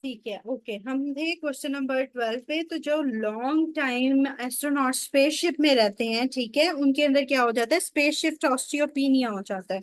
ठीक है, ओके, हम थे क्वेश्चन नंबर 12 पे। तो जो लॉन्ग टाइम एस्ट्रोनॉट स्पेसशिप में रहते हैं, ठीक है, उनके अंदर क्या हो जाता है, स्पेसशिप ऑस्टियोपीनिया हो जाता है।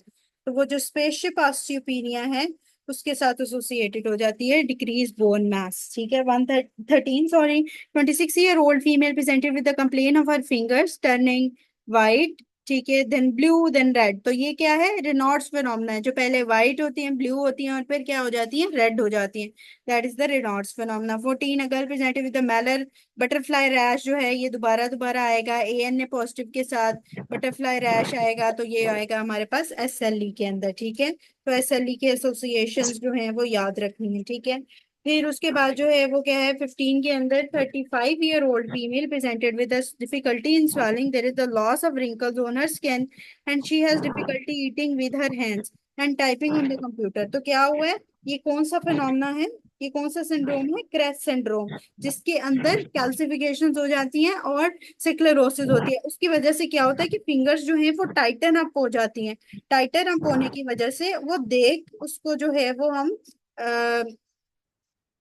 तो वो जो स्पेसशिप ऑस्टियोपीनिया है, उसके साथ एसोसिएटेड हो जाती है डिक्रीज बोन मास। ठीक है, 113 sorry 26-year-old female presented with the complain of her fingers turning white. ठीक है, देन ब्लू देन रेड। तो ये क्या है, रेनॉल्ड्स फिनोमेना है, जो पहले व्हाइट होती हैं, ब्लू होती हैं, और फिर क्या हो जाती है, रेड हो जाती हैं। That is the Raynaud's phenomena. 14, अगर presented with the malar butterfly rash, जो है ये दोबारा दोबारा आएगा ANA पॉजिटिव के साथ। बटरफ्लाई रैश आएगा तो ये आएगा हमारे पास SLE के अंदर। ठीक है, तो SLE के एसोसिएशंस जो हैं वो याद रखनी है। ठीक है, फिर उसके बाद जो है वो क्या है, 15 के अंदर 35-year-old female presented with difficulty in swallowing, there is the loss of wrinkles on her skin and she has difficulty eating with her hands and typing on the computer। तो क्या हुआ है, ये कौन सा फिनोमेना है, ये कौन सा सिंड्रोम है, क्रेस सिंड्रोम, जिसके अंदर कैल्सिफिकेशंस हो जाती हैं और सिक्लेरोसिस होती है। उसकी वजह से क्या होता है कि फिंगर्स जो हैं वो टाइटन अप हो जाती हैं। टाइटन अप होने की वजह से वो देख उसको जो है वो हम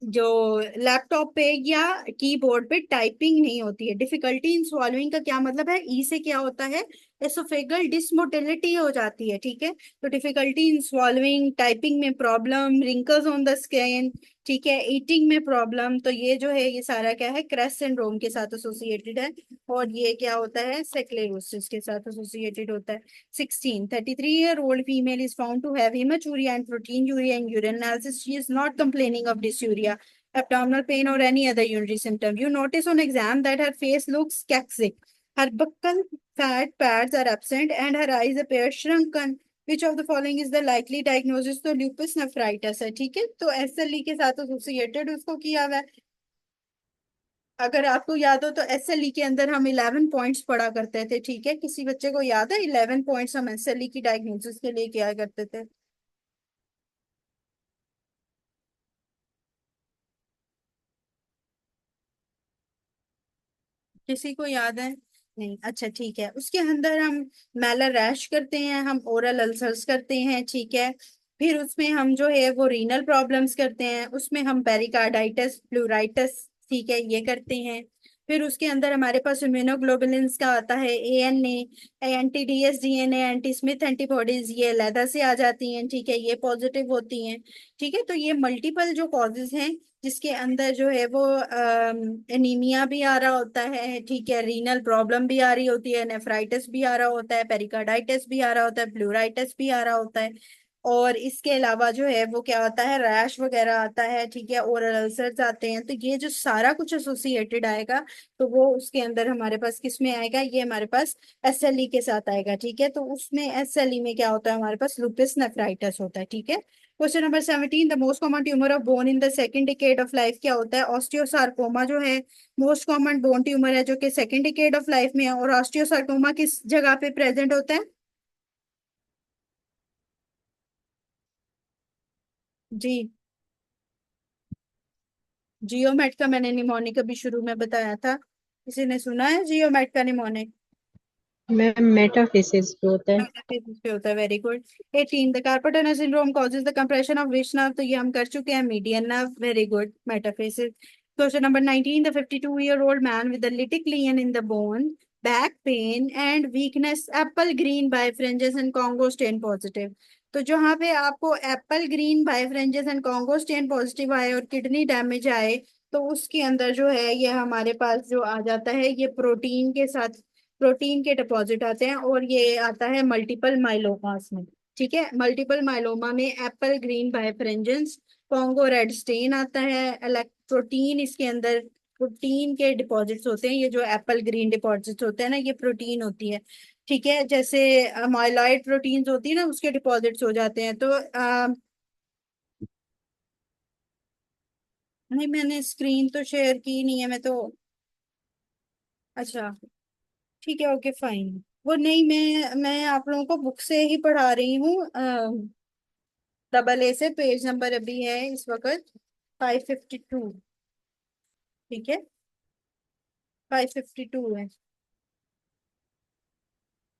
जो लैपटॉप पे या कीबोर्ड पे टाइपिंग नहीं होती है। डिफिकल्टी इन स्वॉलोइंग का क्या मतलब है, ई से क्या होता है, एसोफेगल डिसमोटिलिटी हो जाती है। ठीक है, तो डिफिकल्टी इन स्वॉलोइंग, टाइपिंग में problem, wrinkles on the skin, ठीक है, ईटिंग में प्रॉब्लम, तो ये जो है ये सारा क्या है, क्रेस सिंड्रोम के साथ एसोसिएटेड है। और ये क्या होता है, सेक्लेरोसिस के साथ एसोसिएटेड होता है। 16, 33-year-old female is found to have hematuria and proteinuria in urine analysis. She is not complaining of dysuria, abdominal pain, or any other urinary symptom. You notice on exam that her face looks cachxic. Her buccal fat pads are absent and her eyes appear shrunken. Which of the following is the likely diagnosis? तो lupus nephritis है। ठीक है, तो SLE के साथ associated उसको किया हुआ है। अगर आपको याद हो तो SLE के अंदर हम 11 पॉइंट्स पढ़ा करते थे। ठीक है, किसी बच्चे को याद है 11 पॉइंट्स हम SLE की डायग्नोसिस के लिए किया करते थे? किसी को याद है? नहीं, अच्छा ठीक है। उसके अंदर हम मैलर रैश करते हैं, हम ओरल अल्सर्स करते हैं। ठीक है, फिर उसमें हम जो है वो रीनल प्रॉब्लम्स करते हैं, उसमें हम पेरिकार्डाइटिस, प्लूराइटिस, ठीक है, ये करते हैं। फिर उसके अंदर हमारे पास इम्यूनोग्लोबुलिन्स का आता है ANA, anti DNA, anti Smith antibodies, ये अलहदा से आ जाती हैं। ठीक है, ये पॉजिटिव होती हैं। ठीक है, तो ये मल्टीपल जो कॉजेज हैं, जिसके अंदर जो है वो एनीमिया भी आ रहा होता है, ठीक है, रीनल प्रॉब्लम भी आ रही होती है, नेफ्राइटिस भी आ रहा होता है, पेरिकार्डाइटिस भी आ रहा होता है, प्लूराइटिस भी आ रहा होता है। और इसके अलावा जो है वो क्या होता है, रैश वगैरह आता है। ठीक है, ओरल अल्सर्स आते हैं। तो ये जो सारा कुछ एसोसिएटेड आएगा, तो वो उसके अंदर हमारे पास किस में आएगा, ये हमारे पास SLE के साथ आएगा। ठीक है, तो उसमें SLE में क्या होता है, हमारे पास लुपिस नेफ्राइटिस होता है। ठीक है, question number 17, the most common tumour of bone in the second decade of life क्या होता है, ऑस्टियोसार्कोमा जो है मोस्ट कॉमन बोन ट्यूमर है जो कि सेकंड डिकेड ऑफ लाइफ में है। और ऑस्टियोसार्कोमा किस जगह पे प्रेजेंट होता है? जी, जियोमेट का मैंने निमोनिक अभी शुरू में बताया था। किसी ने सुना है जियोमेट का निमोनिक? मैम मेटाफिजिक्स पे होता है। मेटाफिजिक्स पे होता है, very good. 18, the carpal syndrome causes the compression of which nerve, तो ये हम कर चुके हैं, median nerve, very good, metaphysics. Question number 19, the 52-year-old man with the lytic lean in the bone, back pain and weakness, apple green birefringence and Congo stain positive. तो जहाँ पे आपको apple green birefringence and Congo stain positive आए और kidney damage आए, तो उसके अंदर जो है ये हमारे पास जो आ जाता है, ये प्रोटीन के साथ, प्रोटीन के डिपॉजिट आते हैं, और ये आता है मल्टीपल माइलोमास में। ठीक है, मल्टीपल माइलोमा में apple green birefringence, Congo red stain आता है, प्रोटीन इसके अंदर, प्रोटीन के डिपॉजिट्स होते हैं। ये जो एप्पल ग्रीन डिपॉजिट्स होते हैं ना, ये प्रोटीन होती है। ठीक है, जैसे माइलॉइड प्रोटीन्स होती है ना, उसके डिपॉजिट्स हो जाते हैं। तो नहीं, मैंने स्क्रीन तो शेयर की नहीं है, मैं तो, अच्छा ठीक है, ओके फाइन। वो नहीं, मैं आप लोगों को बुक से ही पढ़ा रही हूँ। AA से पेज नंबर अभी है इस वक्त 552। ठीक है, 552 है।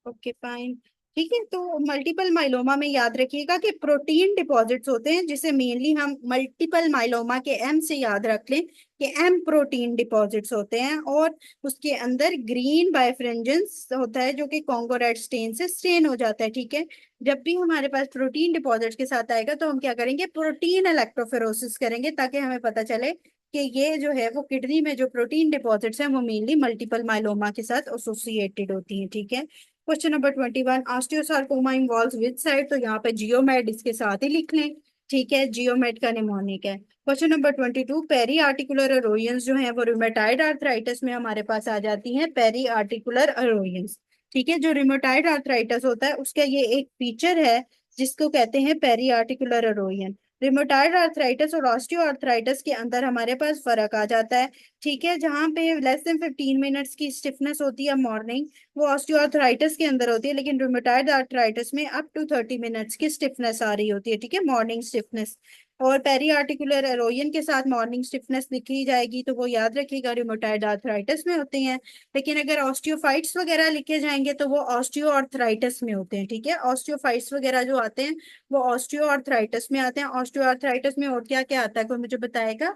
Okay fine. ठीक है। तो मल्टीपल माइलोमा में याद रखिएगा कि प्रोटीन डिपॉजिट्स होते हैं, जिसे मेनली हम मल्टीपल माइलोमा के एम से याद रख लें कि एम प्रोटीन डिपॉजिट्स होते हैं। और उसके अंदर ग्रीन बायफ्रेंजेंस होता है जो कि कॉन्गो रेड स्टेन से स्टेन हो जाता है। ठीक है। जब भी हमारे पास प्रोटीन डिपॉजिट्स के साथ आएगा तो हम क्या करेंगे, प्रोटीन इलेक्ट्रोफोरेसिस करेंगे, ताकि हमें पता चले कि ये जो है वो किडनी में जो प्रोटीन डिपॉजिट्स हैं वो मेनली मल्टीपल माइलोमा के साथ एसोसिएटेड होती हैं। ठीक है। Question number 21, osteosarcoma involves which side? तो यहाँ पे जियोमेड इसके साथ ही लिख लें। ठीक है, जियोमेड का निमोनिक है। क्वेश्चन नंबर 22, पेरी आर्टिकुलर अरोयंस जो है वो रुमेटाइड आर्थराइटिस में हमारे पास आ जाती हैं, पेरी आर्टिकुलर अरोयंस। ठीक है, जो रुमेटाइड आर्थराइटिस होता है उसका ये एक फीचर है जिसको कहते हैं पेरी आर्टिकुलर अरोयन। रिमोटाइड आर्थराइटिस और ऑस्टियो आर्थराइटिस के अंदर हमारे पास फर्क आ जाता है। ठीक है, जहाँ पे लेस देन 15 मिनट्स की स्टिफनेस होती है मॉर्निंग, वो ऑस्टियोआर्थराइटिस के अंदर होती है, लेकिन रूमेटॉइड आर्थराइटिस में अप टू 30 मिनट्स की स्टिफनेस आ रही होती है। ठीक है, मॉर्निंग स्टिफनेस। और पेरी आर्टिकुलर एरोयन के साथ मॉर्निंग स्टिफनेस लिखी जाएगी तो वो याद रखिएगा रूमेटॉइड आर्थराइटिस में होते हैं। लेकिन अगर ऑस्टियोफाइट्स वगैरह लिखे जाएंगे तो वो ऑस्टियोआर्थराइटिस में होते हैं। ठीक है, ऑस्टियोफाइट्स वगैरह जो आते हैं वो ऑस्टियोआर्थराइटिस में आते हैं। ऑस्टियोआर्थराइटिस में और क्या क्या आता है, कोई मुझे बताएगा?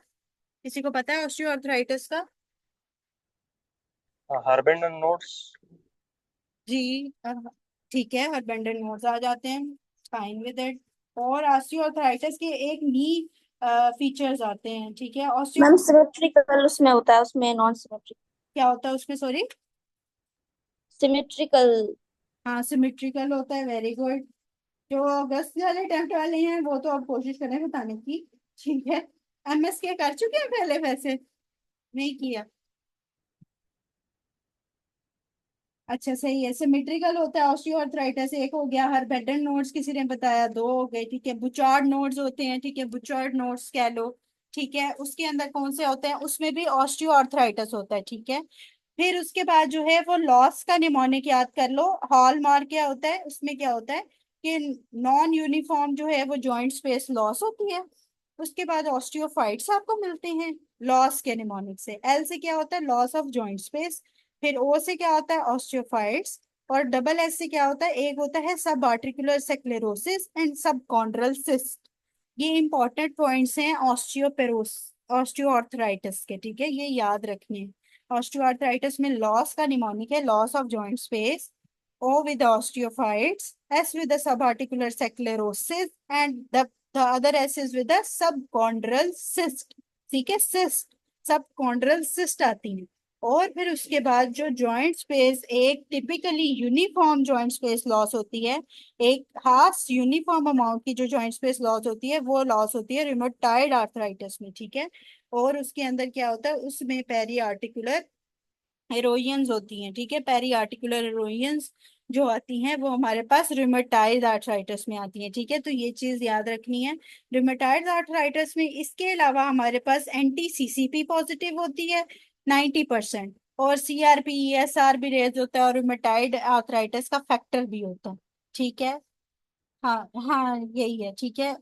किसी को पता है ऑस्टियोआर्थराइटिस का? हर्बेंड नोट्स। जी ठीक है, हरबेंडर नोट्स आ जाते हैं, फाइन विद इट। और ऑस्टियोआर्थराइटिस के एक नी फीचर्स आते हैं। ठीक है, ऑस्टियो मैम सिमेट्रिकल उसमें होता है, उसमें नॉन सिमेट्रिक। क्या होता है उसमें, सॉरी? सिमेट्रिकल। हाँ, सिमेट्रिकल होता है, वेरी गुड। जो अगस्त वाले अटेम्प्ट वाले हैं वो तो अब कोशिश करें बताने की। ठीक है, एमएस के कर चुके हैं पहले वैसे? नहीं किया? अच्छा, सही है। सिमेट्रिकल होता है ऑस्टियोआर्थराइटिस, एक हो गया। हरबेडन नोड्स किसी ने बताया, दो हो गए। ठीक है, बुचार्ड नोड्स होते हैं। ठीक है, बुचार्ड नोड्स कह लो। ठीक है, उसके अंदर कौन से होते हैं? उसमें भी ऑस्टियोआर्थराइटिस होता है। ठीक है, फिर उसके बाद जो है वो लॉस का निमोनिक याद कर लो। हॉल मार्क क्या होता है उसमें, क्या होता है कि नॉन यूनिफॉर्म जो है वो जॉइंट स्पेस लॉस होती है। उसके बाद ऑस्टियोफाइट्स आपको मिलते हैं लॉस के निमोनिक से। एल से क्या होता है, लॉस ऑफ जॉइंट स्पेस। फिर ओ से क्या होता है, ऑस्टियोफाइट्स। और डबल एस से क्या होता है, एक होता है सब आर्टिकुलर स्क्लेरोसिस एंड सब कॉन्ड्रल सिस्ट। ये इंपॉर्टेंट पॉइंट्स हैं ऑस्टियोपेरोस ऑस्टियोआर्थराइटिस के। ठीक है, ये याद रखने हैं। ऑस्टियोआर्थराइटिस में लॉस का निमोनिक है, loss of joint space. O with the osteophytes, S with the subarticular sclerosis, and the other S is with the subchondral cyst। ठीक है, cyst, सबकॉन्ड्रल सिस्ट आती है। और फिर उसके बाद जो जॉइंट स्पेस, एक typically uniform joint space loss होती है, एक खास यूनिफॉर्म अमाउंट की जो जॉइंट स्पेस लॉस होती है वो लॉस होती है रिमोटाइड आर्थराइटिस में। ठीक है, और उसके अंदर क्या होता है, उसमें पेरी आर्टिकुलर एरोयंस होती हैं। ठीक है, पेरी आर्टिकुलर एरोयंस जो आती हैं वो हमारे पास रिमेटाइड आर्थराइटिस में आती हैं। ठीक है, तो ये चीज याद रखनी है। रिमेटाइड आर्थराइटिस में इसके अलावा हमारे पास एंटी सीसीपी पॉजिटिव होती है 90%, और सीआरपी ईएसआर भी रेज होता है, और रिमेटाइड आर्थराइटिस का फैक्टर भी होता है। ठीक है, हाँ हाँ यही है। ठीक है,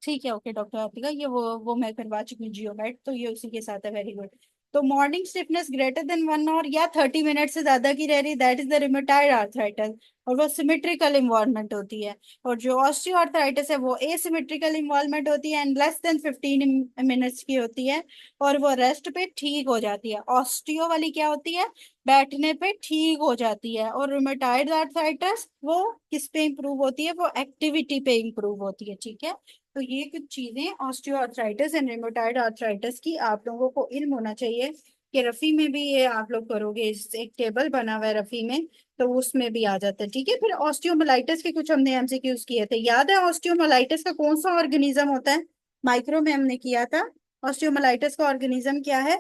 ठीक है, ओके डॉक्टर आपका ये वो मैं करवा चुकी हूँ जियोमेट, तो ये उसी के साथ है, वेरी गुड। तो morning stiffness greater than 1 hour या 30 मिनट से ज्यादा की रह रही, that is the rheumatoid arthritis, और वो सिमेट्रिकल इन्वॉल्वमेंट होती है। और जो ऑस्टियो आर्थराइटिस है वो एसिमेट्रिकल इन्वॉल्वमेंट होती है एंड लेस देन 15 मिनट्स की होती है, और वो रेस्ट पे ठीक हो जाती है। ऑस्टियो वाली क्या होती है, बैठने पे ठीक हो जाती है। और रूमेटाइड आर्थराइटिस वो किस पे इंप्रूव होती है, वो एक्टिविटी पे इंप्रूव होती है। ठीक है, तो ये कुछ चीजें ऑस्टियोआर्थराइटिस एंड रिमेटॉइड आर्थराइटिस की आप लोगों को इल्म होना चाहिए कि रफी में भी ये आप लोग करोगे, एक टेबल बना हुआ है रफी में, तो उसमें भी आ जाता है। ठीक है, फिर ऑस्टियोमाइलिटिस के कुछ हमने एमसीक्यूज किए थे, याद है ऑस्टियोमाइलिटिस का कौन सा ऑर्गेनिज्म होता है? माइक्रो में हमने किया था। ऑस्टियोमाइलिटिस का ऑर्गेनिज्म क्या है?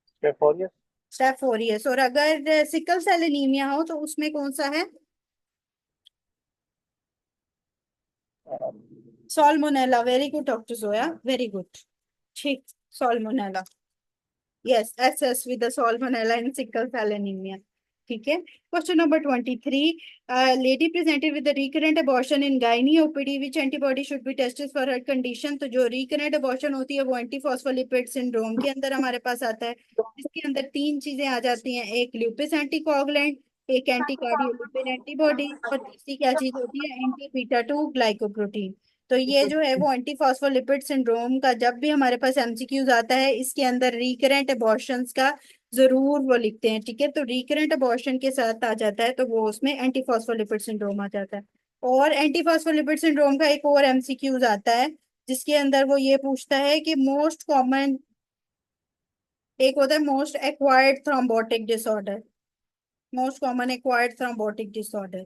स्टेफोरियस। स्टेफोरियस। और अगर सिकल सेल एनीमिया हो तो उसमें कौन सा है? Salmonella, very good doctor Zoya, very good. ठीक, salmonella, yes, S S with the salmonella in sickle cell anaemia. ठीक है, question number 23, lady presented with recurrent abortion in gynae OPD, which antibody should be tested for her condition? तो जो recurrent abortion होती है वो antiphospholipid syndrome के अंदर हमारे पास आता है। इसके अंदर तीन चीजें आ जाती हैं, एक ल्यूपिस एंटीकोगुलेंट, एक एंटी कार्डियोलिपिन एंटीबॉडी, और तीसरी क्या चीज होती है, एंटी बीटा 2 ग्लाइकोप्रोटीन। तो ये जो है वो एंटी फॉस्फोलिपिड सिंड्रोम का जब भी हमारे पास एमसीक्यूज आता है, इसके अंदर रिकरेंट अबॉर्शंस का जरूर वो लिखते हैं, ठीक है। तो रिकरेंट अबॉर्शन के साथ आ जाता है तो वो उसमें एंटी फॉस्फोलिपिड सिंड्रोम आ जाता है। और एंटी फॉस्फोलिपिड सिंड्रोम का एक और एमसीक्यूज आता है, जिसके अंदर वो ये पूछता है कि मोस्ट कॉमन, एक होता है most acquired thrombotic disorder, most common acquired thrombotic disorder.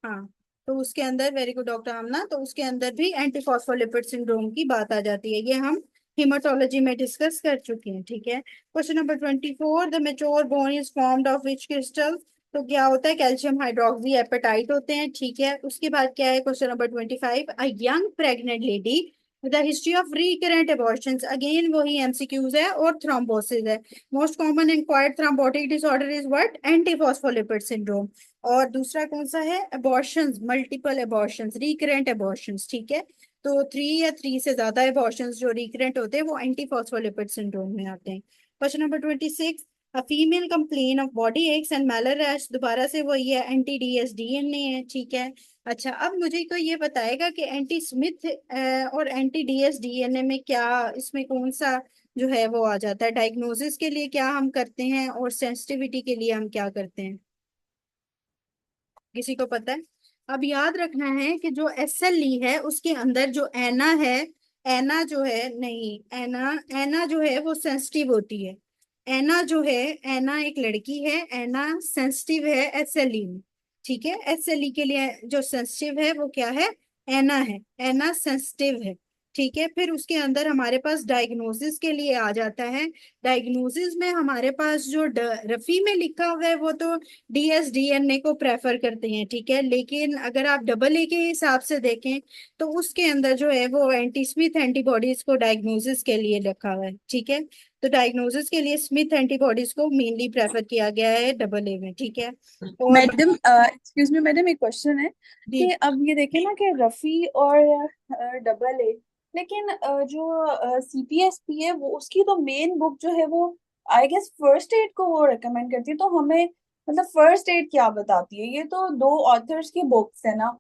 हाँ, तो उसके अंदर, वेरी गुड डॉक्टर आमना, तो उसके अंदर भी एंटी फॉस्फोलिपिड सिंड्रोम की बात आ जाती है। ये हम हिमाटोलॉजी में डिस्कस कर चुके हैं, ठीक है। Question number 24, the mature bone is formed of which crystal. तो क्या होता है, कैल्शियम हाइड्रोक्सी एपेटाइट होते हैं, ठीक है। उसके बाद क्या है, question number 25, a young pregnant lady with history of recurrent abortions, again वही एमसीक्यूज है और थ्रोम्बोसिस है। Most common acquired thrombotic disorder is what, anti phospholipid syndrome. और दूसरा कौन सा है, abortions, multiple abortions, recurrent abortions, ठीक है। तो 3 या 3 से ज्यादा अबॉर्शंस जो रिकरेंट होते हैं वो एंटी फॉस्फोलिपिड सिंड्रोम में आते हैं। Question number 26, a female complain of body aches and malar rash, दोबारा से वही है, एंटी डीएसडीएनए है, ठीक है। अच्छा, अब मुझे कोई ये बताएगा कि एंटी स्मिथ और एंटी डीएसडीएनए में क्या, इसमें कौन सा जो है वो आ जाता है, डायग्नोसिस के लिए क्या हम करते हैं और सेंसिटिविटी के लिए हम क्या करते हैं, किसी को पता है। अब याद रखना है कि जो एसएलई है उसके अंदर जो एना है, एना जो है, नहीं, एना, एना जो है वो सेंसिटिव होती है। एना जो है, एना एक लड़की है, एना सेंसिटिव है एसएलई में, ठीक है। एसएलई के लिए जो सेंसिटिव है वो क्या है, एना है, एना सेंसिटिव है, ठीक है। फिर उसके अंदर हमारे पास डायग्नोसिस के लिए आ जाता है। डायग्नोसिस में हमारे पास जो रफी में लिखा हुआ है वो तो डीएसडीएनए को प्रेफर करते हैं, ठीक है। लेकिन अगर आप डबल ए के हिसाब से देखें तो उसके अंदर जो है वो एंटी स्मिथ एंटीबॉडीज को डायग्नोसिस के लिए रखा हुआ है, ठीक है। तो डायग्नोसिस के लिए स्मिथ एंटीबॉडीज को मेनली प्रेफर किया गया है डबल ए में, ठीक है। और मैडम एक्सक्यूज मी मैडम, एक क्वेश्चन है कि जी, अब ये देखें ना कि रफी और डबल ए, लेकिन जो सीपीएसपी है वो उसकी तो मेन बुक जो है वो आई गेस फर्स्ट एड को वो रेकमेंड करती है, तो हमें मतलब फर्स्ट एड क्या बताती है? ये तो दो ऑथर्स की बुक्स है ना,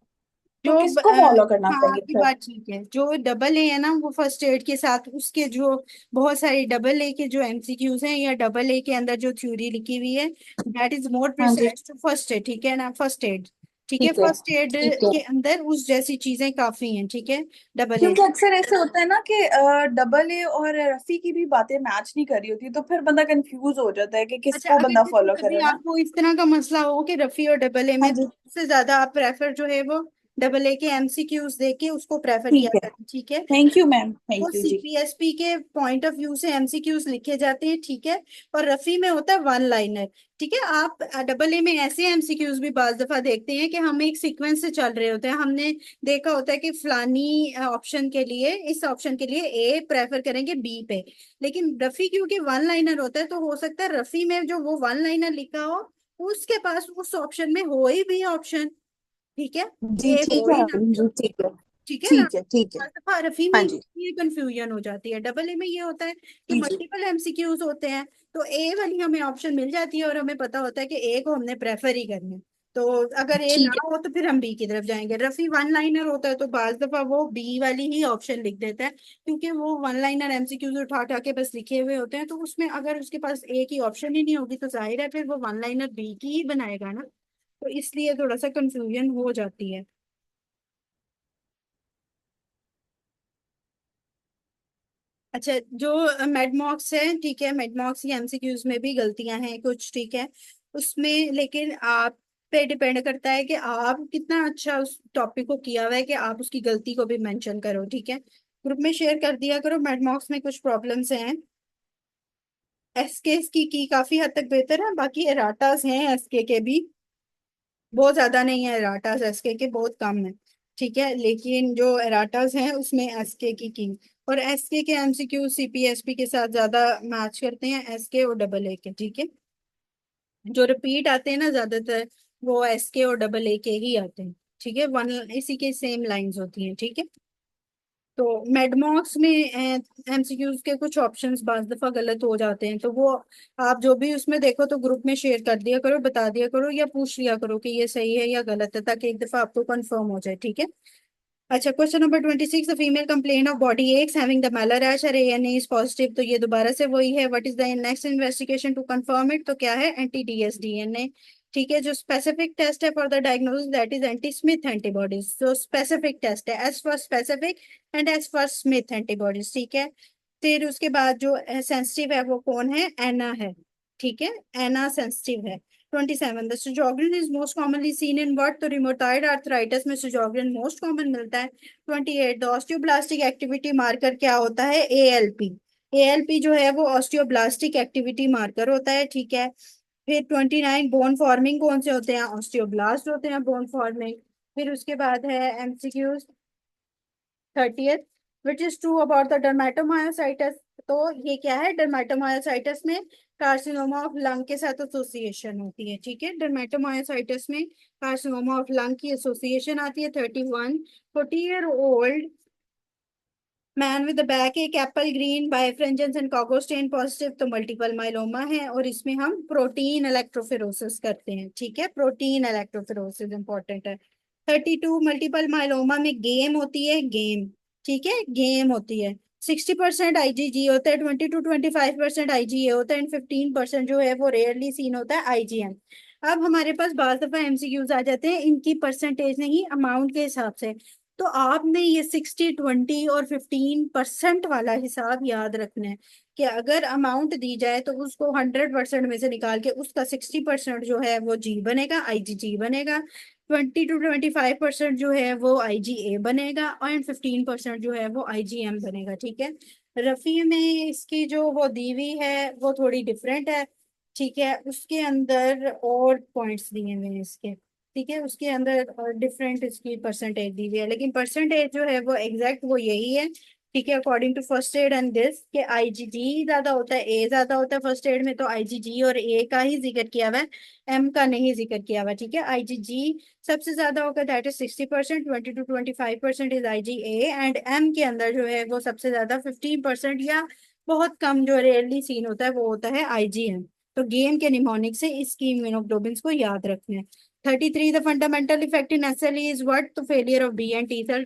तो किसको फॉलो करना हाँ, चाहिए आपकी फिर? बात ठीक है। जो डबल ए है ना वो फर्स्ट एड के साथ उसके जो बहुत सारे डबल ए के जो एमसीक्यूज हैं या डबल ए के अंदर जो थ्योरी लिखी हुई है, दैट इज मोर हाँ जी, प्रिसाइज टू फर्स्ट एड, ठीक है ना, फर्स्ट एड, ठीक है। ठीक है फर्स्ट एड ठीक है। के अंदर उस जैसी चीजें काफी हैं, ठीक है, डबल ए। क्योंकि अक्सर ऐसे होता है ना कि डबल ए और रफी की भी बातें मैच नहीं कर रही होती, तो फिर बंदा कंफ्यूज हो जाता है कि अच्छा, किसको अगर बंदा जैसे फॉलो कभी करे ना। आपको इस तरह का मसला हो कि रफी और डबल ए हाँ में जी, से ज्यादा आप प्रेफर जो है वो डबल ए के एमसीक्यूज देके उसको प्रेफर किया ठीक है। करें, ठीक है। थैंक यू मैम, वो थैंक यू जी। सीपीएसपी के पॉइंट ऑफ व्यू से एमसीक्यूज लिखे जाते हैं, ठीक है। और रफी में होता है वन लाइनर, ठीक है। आप डबल ए में ऐसे एमसीक्यूज भी बाज दफा देखते हैं कि हम एक सीक्वेंस से चल रहे होते हैं, हमने देखा होता है कि फलानी ऑप्शन के लिए, इस ऑप्शन के लिए ए प्रेफर करेंगे बी पे। लेकिन रफी क्योंकि वन लाइनर होता है तो हो सकता है रफी में जो वो वन लाइनर लिखा हो उसके पास उस ऑप्शन में हो ही भी ऑप्शन, ठीक है, जी ए ठीक हो है ही ना, मैडम जी, ठीक है। ठीक है ना। ठीक है ठीक है। रफी में हाँ जी। ये कंफ्यूजन हो जाती है, डबल ए में ये होता है कि जी जी। मल्टीपल एमसीक्यूज होते हैं, तो ए वाली हमें ऑप्शन मिल जाती है और हमें पता होता है कि ए को हमने प्रेफर ही करना है। तो अगर ए ना ठीक है। हो तो फिर हम बी की तरफ जाएंगे। रफी वन लाइनर होता है तो बाज दफा वो बी वाली ही ऑप्शन लिख देता है, क्योंकि वो वन लाइनर एमसीक्यूज उठा उठा के बस लिखे हुए होते हैं, तो उसमें अगर उसके पास ए की ऑप्शन ही नहीं होगी तो जाहिर है फिर वो वन लाइनर बी की ही बनाएगा ना। तो इसलिए थोड़ा सा कंफ्यूजन हो जाती है। अच्छा, जो मेडमॉक्स है, ठीक है, मेडमॉक्स की एमसीक्यूज में भी गलतियां हैं कुछ, ठीक है, उसमें। लेकिन आप पे डिपेंड करता है कि आप कितना अच्छा उस टॉपिक को किया हुआ है कि आप उसकी गलती को भी मेंशन करो, ठीक है। ग्रुप में शेयर कर दिया करो। मेडमॉक्स में कुछ प्रॉब्लम्स हैं, एसके की काफी हद तक बेहतर है, बाकी एराटास हैं एसके के भी, बहुत ज्यादा नहीं है एराटास, एसके के बहुत कम है, ठीक है। लेकिन जो एराटास हैं उसमें एसके की और एसके के एमसीक्यू सीपीएसपी के साथ ज्यादा मैच करते हैं, एसके और डबल ए के, ठीक है। जो रिपीट आते हैं ना ज्यादातर वो एसके और डबल ए के ही आते हैं, ठीक है, वन इसी के सेम लाइंस होती हैं, ठीक है। तो मेडमॉक्स में एमसीक्यूज के कुछ ऑप्शंस बाज दफा गलत हो जाते हैं, तो वो आप जो भी उसमें देखो तो ग्रुप में शेयर कर दिया करो, बता दिया करो या पूछ लिया करो कि ये सही है या गलत है, ताकि एक दफा आपको कंफर्म हो जाए, ठीक है। अच्छा, question number 26, the female complain of body aches having the malar rash और एएनए इज पॉजिटिव, तो ये दोबारा से वही है। What is the next investigation to confirm it, तो क्या है, एंटी डीएस डीएनए, ठीक है। जो स्पेसिफिक टेस्ट है for the diagnosis that is anti Smith antibodies, जो स्पेसिफिक टेस्ट है as for specific and as for Smith antibodies, ठीक है। फिर उसके बाद जो सेंसिटिव है वो कौन है, एना है, ठीक है, एना सेंसिटिव है। 27, the Sjogren is most commonly seen in what, तो रिमोटाइड आर्थराइटिस में Sjogren मोस्ट कॉमन मिलता है। 28, द ऑस्टियोब्लास्टिक एक्टिविटी मार्कर क्या होता है, एएलपी। एएलपी जो है वो ऑस्टियोब्लास्टिक एक्टिविटी मार्कर होता है, ठीक है। फिर 29, बोन फॉर्मिंग कौन से होते हैं, ऑस्टियोब्लास्ट होते हैं बोन फॉर्मिंग। फिर उसके बाद है MCQs 30th, which is true about the dermatomyositis, तो ये क्या है, डर्मेटोमायोसाइटिस में कार्सिनोमा ऑफ लंग के साथ एसोसिएशन होती है, ठीक है। डर्मेटोमायोसाइटिस में कार्सिनोमा ऑफ लंग की एसोसिएशन आती है। 31, 40-year-old मैन विद बैक एक एप्पल ग्रीन बाइफ्रेंजेंस एंड कॉगोस्टेन पॉजिटिव, तो मल्टीपल माइलोमा है, और इसमें हम प्रोटीन इलेक्ट्रोफेरोसिस करते हैं, ठीक है, प्रोटीन इलेक्ट्रोफेरोसिस इंपॉर्टेंट है। 32, मल्टीपल माइलोमा में गेम होती है, गेम, ठीक है, गेम होती है। 60% आईजीजी होता है, 20 to 25% आईजीए होता है, एंड 15% जो है वो रेयरली सीन होता है आईजीएम। अब हमारे पास बाज दफा एमसीक्यूज आ जाते हैं इनकी परसेंटेज नहीं अमाउंट के हिसाब से, तो आपने ये 60-20 और 15% वाला हिसाब याद रखना है कि अगर अमाउंट दी जाए तो उसको 100% में से निकाल के उसका 60% जो है वो जी बनेगा, आईजीजी बनेगा। 20 to 25% जो है वो आईजीए बनेगा, और 15% जो है वो आईजीएम बनेगा, ठीक है। रफी में इसकी जो वो दी हुई है वो थोड़ी डिफरेंट है, ठीक है, उसके अंदर और पॉइंट्स दिए हुए हैं इसके, ठीक है, उसके अंदर डिफरेंट इसकी परसेंटेज दी हुई है, लेकिन परसेंटेज जो है वो एग्जैक्ट वो यही है, ठीक है, according to first aid and this, कि आईजीजी ज्यादा होता है, ए ज्यादा होता है फर्स्ट एड में, तो आईजीजी और ए का ही जिक्र किया हुआ है, एम का नहीं जिक्र किया हुआ, ठीक है। आईजीजी सबसे ज्यादा होगा, that is 60%, 20 to 25% is IgA, and M के अंदर जो है वो सबसे ज्यादा 15% या बहुत कम जो रेयरली सीन होता है वो होता है आईजीएम। तो गेम के निमोनिक से इसकी इम्यूनोग्लोबिन को याद रखना है। 33, the fundamental effect in SLE is what? The failure of B and T cell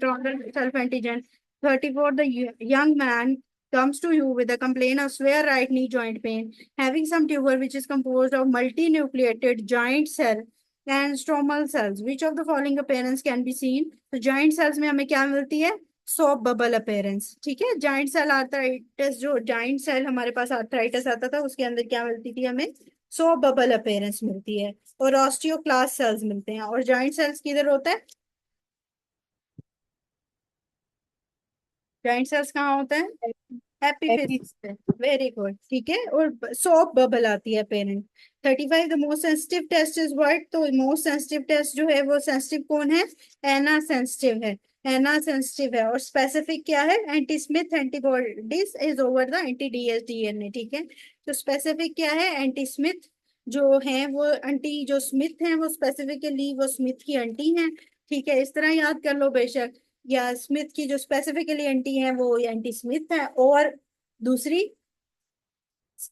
self-antigen. 34, the young man comes to you with a complaint of severe right knee joint pain, having some tumor which is composed of multinucleated joint cell and stromal cells. Which of the following appearance can be seen? तो joint cells में हमें क्या मिलती है, shop bubble appearance, ठीक है। Joint cell arthritis, जो joint cell हमारे पास आर्थराइटिस आता था उसके अंदर क्या मिलती थी हमें, सॉप बबल अपेयरेंस मिलती है, और ऑस्टियोक्लास्ट सेल्स मिलते हैं। और जॉइंट सेल्स किधर होता है, जॉइंट सेल्स कहाँ होता है, एपिफिस पे, वेरी गुड, ठीक है, और सॉप बबल आती है parent. 35, the most sensitive test is what, तो मोस्ट सेंसिटिव टेस्ट जो है वो सेंसिटिव कौन है, एना सेंसिटिव है, एना सेंसिटिव है, और स्पेसिफिक क्या है, anti Smith antibodies is over the anti DS DNA, ठीक है। तो स्पेसिफिक क्या है, एंटी स्मिथ जो है वो एंटी, जो स्मिथ है वो स्पेसिफिकली वो स्मिथ की एंटी है, ठीक है, इस तरह याद कर लो बेशक, या स्मिथ की जो स्पेसिफिकली एंटी है वो एंटी स्मिथ है, और दूसरी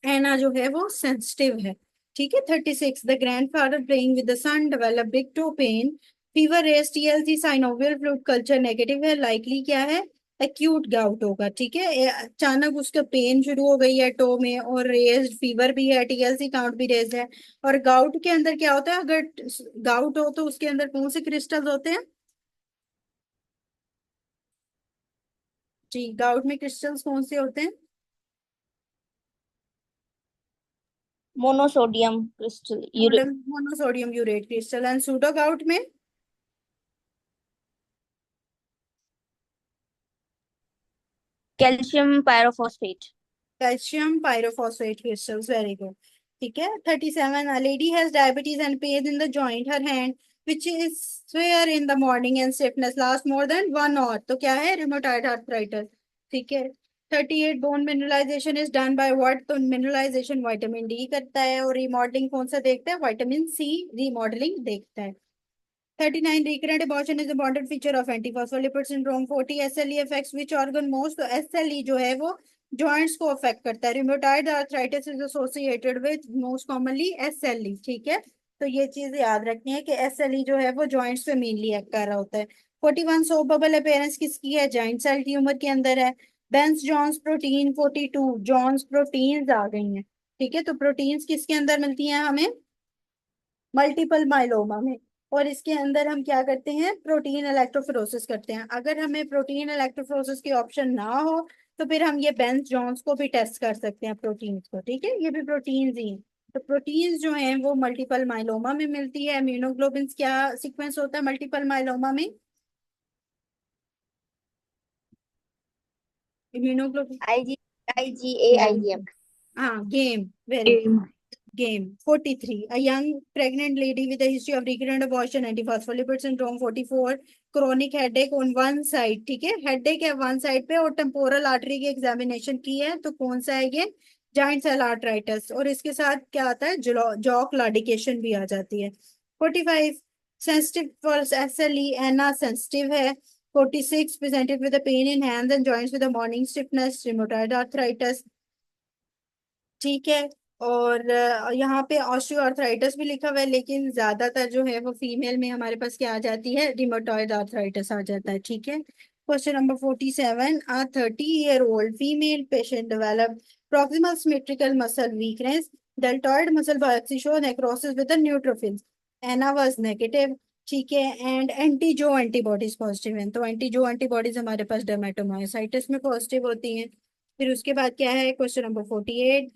एना जो है वो सेंसिटिव है, ठीक है। 36, the grandfather playing with the son develop big toe pain, fever rash TLC synovial fluid culture negative है, लाइकली क्या है, एक्यूट गाउट होगा, ठीक है। अचानक उसका पेन शुरू हो गई है टो में, और रेस्ड फीवर भी है, टीएलसी काउंट भी रेस्ड है। और गाउट के अंदर क्या होता है, अगर गाउट हो तो उसके अंदर कौन से क्रिस्टल्स होते हैं, जी गाउट में क्रिस्टल्स कौन से होते हैं, monosodium crystal urate, monosodium urate crystal, and pseudo gout में calcium pyrophosphate. Calcium pyrophosphate crystals, very good, ठीक है। 37, a lady has diabetes and pain in the joint her hand which is sore in the morning and stiffness last more than 1 hour, तो क्या है, rheumatoid arthritis, ठीक है। 38, bone mineralisation is done by what, तो mineralisation vitamin D करता है, और remodelling कौन सा देखता है, विटामिन सी रिमॉडलिंग देखता है। 39 recurrent abortion is a important feature of anti-phospholipid syndrome. 40 SLE affects which organ most? तो SLE जो है वो जॉइंट्स को अफेक्ट करता है. Rheumatoid arthritis is associated with most commonly SLE. ठीक है, तो ये चीज याद रखनी है कि SLE जो है वो जॉइंट्स पे मेनली एक्ट कर रहा होता है. 41 सोप बबल अपीयरेंस किसकी है? जॉइंट सेल ट्यूमर के अंदर है. बेंस जॉन्स प्रोटीन. 42 जॉन्स प्रोटीन्स आ गई हैं. ठीक है, तो प्रोटीन्स किसके अंदर मिलती हैं हमें? मल्टीपल माइलोमा में. और इसके अंदर हम क्या करते हैं? प्रोटीन इलेक्ट्रोफोरेसिस करते हैं. अगर हमें प्रोटीन इलेक्ट्रोफोरेसिस की ऑप्शन ना हो तो फिर हम ये बेंस जॉन्स को भी टेस्ट कर सकते हैं, प्रोटीन्स को. ठीक है, ये भी प्रोटीन्स ही हैं. तो प्रोटीन्स जो हैं वो मल्टीपल माइलोमा में मिलती है. इम्यूनोग्लोबिन क्या सीक्वेंस होता है मल्टीपल माइलोमा में? इम्यूनोग्लोबिन. IgA, IgM. हाँ, game. Very game. 43 a young pregnant lady with a history of recurrent abortion, antiphospholipid syndrome. 44 chronic headache on one side. ठीक है, headache है one side पे और टेम्पोरल आर्टरी की एग्जामिनेशन की है, तो कौन सा है ये? Giant cell arteritis. और इसके साथ क्या आता है? जॉ क्लॉडिकेशन भी आ जाती है. 45 sensitive for SLE, ANA sensitive है. 46 presented with a pain in hands and joints with a morning stiffness, rheumatoid arthritis. ठीक है, और यहाँ पे ऑस्टियोआर्थराइटिस भी लिखा हुआ है, लेकिन ज्यादातर जो है वो फीमेल में हमारे पास क्या आ जाती है? रिमोटॉइड आर्थराइटिस आ जाता है. ठीक है. Question number 47 a 30-year-old female patient developed proximal symmetrical muscle weakness. Deltoid muscle biopsy shows necrosis with the neutrophils. Anna was negative. ठीक है, एंड एंटीजो एंटीबॉडीज पॉजिटिव हैं. तो एंटीजो एंटीबॉडीज हमारे पास डर्मेटोमायोसाइटिस में पॉजिटिव होती हैं. फिर उसके बाद क्या है? Question number 48.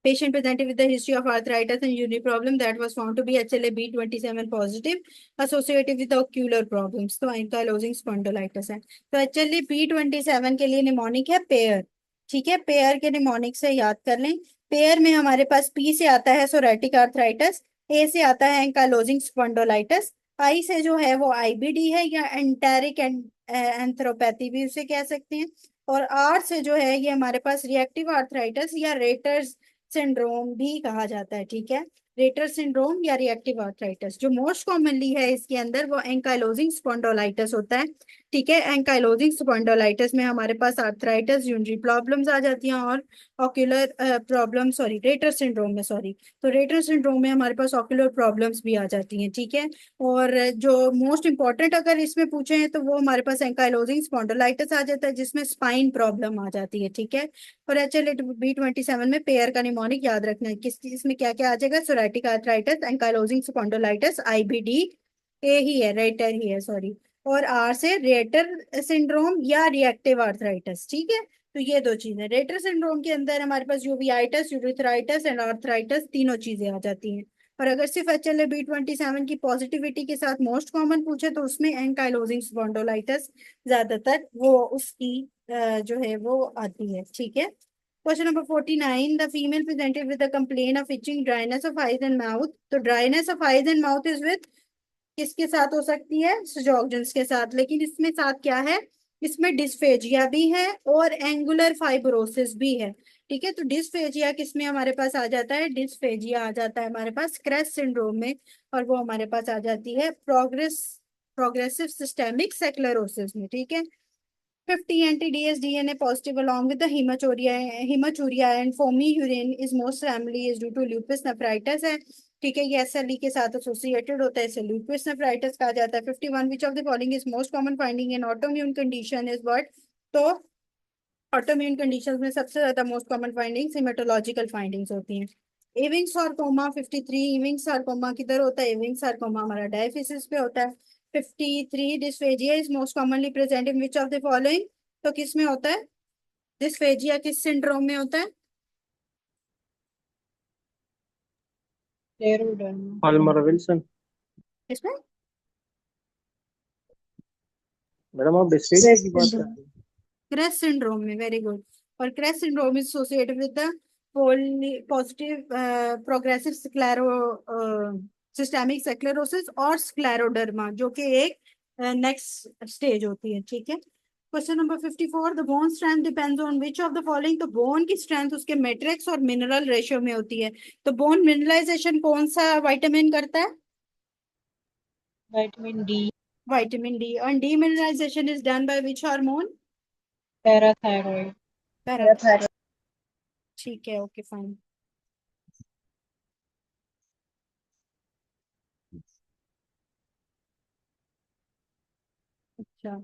Patient presented with a history of arthritis and urinary problem that was found to be HLA-B27 positive associated with ocular problems. तो ankylosing spondylitis है. तो HLA-B27 के लिए निमोनिक है पेयर. ठीक है, पेयर के निमोनिक से याद कर लें. पेयर में हमारे पास P से आता है सोरेटिक आर्थराइटिस, A से आता है एंकाइलोजिंग स्पॉन्डोलाइटिस, I से जो है वो IBD है या एंटेरिक एंथ्रोपैथी भी उसे कह सकते हैं, और R से जो है ये हमारे पास रिएक्टिव आर्थराइटिस या रेटर्स सिंड्रोम भी कहा जाता है. ठीक है, रेटर सिंड्रोम या रिएक्टिव आर्थराइटिस. जो मोस्ट कॉमनली है इसके अंदर वो एंकाइलोजिंग स्पॉन्डोलाइटिस होता है. ठीक है, एंकाइलोजिंग स्पॉन्डोलाइटिस में हमारे पास आर्थराइटिस, यूरिनरी प्रॉब्लम्स आ जाती हैं और ocular problem, sorry rater syndrome में, सॉरी, तो रेटर सिंड्रोम में हमारे पास ऑक्यूलर प्रॉब्लम्स भी आ जाती हैं. ठीक है, और जो मोस्ट इंपॉर्टेंट अगर इसमें पूछे हैं तो वो हमारे पास एंकाइलोजिंग स्पॉन्डोलाइटिस आ जाता है जिसमें स्पाइन प्रॉब्लम आ जाती है. ठीक है, और HLA-B27 में पेयर का निमोनिक याद रखना है. किस इसमें क्या क्या आ जाएगा? सोरेटिक आर्थराइटिस, एंकाइलोजिंग स्पॉन्डोलाइटिस, IBD, ए ही है, रेटर ही है, सॉरी, और R से रेटर सिंड्रोम या रिएक्टिव आर्थराइटिस. ठीक है, तो ये दो चीजें. रेटर सिंड्रोम के अंदर हमारे पास यूवियाइटिस, यूरिथ्राइटिस एंड आर्थराइटिस तीनों चीजें आ जाती हैं. और अगर सिर्फ HLA-B27 की पॉजिटिविटी के साथ मोस्ट कॉमन पूछे तो उसमें एंकाइलोजिंग स्पॉन्डोलाइटिस ज्यादातर वो उसकी जो है वो आती है. ठीक है. Question number 49 the female presented with the complain of itching, dryness of eyes and mouth. तो dryness of eyes and mouth is with किसके साथ हो सकती है? सजोक्जन्स के साथ. लेकिन इसमें साथ क्या है? इसमें डिस्फेजिया भी है और एंगुलर फाइब्रोसिस भी है. ठीक है, तो डिस्फेजिया किसमें हमारे पास आ जाता है? डिस्फेजिया आ जाता है हमारे पास क्रेस सिंड्रोम में, और वो हमारे पास आ जाती है प्रोग्रेसिव सिस्टेमिक सेक्लेरोसिस में. ठीक है. 50 anti-DS DNA positive along with the hematuria and foamy urine is most commonly is due to lupus nephritis है. ठीक है, ये SLE के साथ एसोसिएटेड होता है, इसे lupus nephritis कहा जाता है. 51 which of the following is most common finding in autoimmune condition is what? तो ऑटोइम्यून कंडीशंस में सबसे ज्यादा most common findings haematological findings होती हैं. एविंग सार्कोमा 53. एविंग सार्कोमा किधर होता है? एविंग सार्कोमा हमारा डायफिसिस पे होता है. 53 dysphagia is most commonly present in which of the following. तो किस में होता है डिस्फेजिया? किस सिंड्रोम में होता है? स्क्लेरोडर्मा. Plummer Vinson. इसमें मैडम आप डिस्फेजिया की बात कर रहे हैं? क्रेस सिंड्रोम में. Very good. और CREST syndrome is associated with the positive progressive sclero systemic sclerosis और स्क्लेरोडर्मा, जो कि एक नेक्स्ट स्टेज होती है. ठीक है. Question number 54 the bone strength depends on which of the following. तो बोन की स्ट्रेंथ उसके मैट्रिक्स और मिनरल रेशियो में होती है. तो बोन मिनरलाइजेशन कौन सा विटामिन करता है? vitamin D, Vitamin D. And demineralization is done by which hormone? parathyroid, parathyroid. ठीक है, ओके फाइन। अच्छा,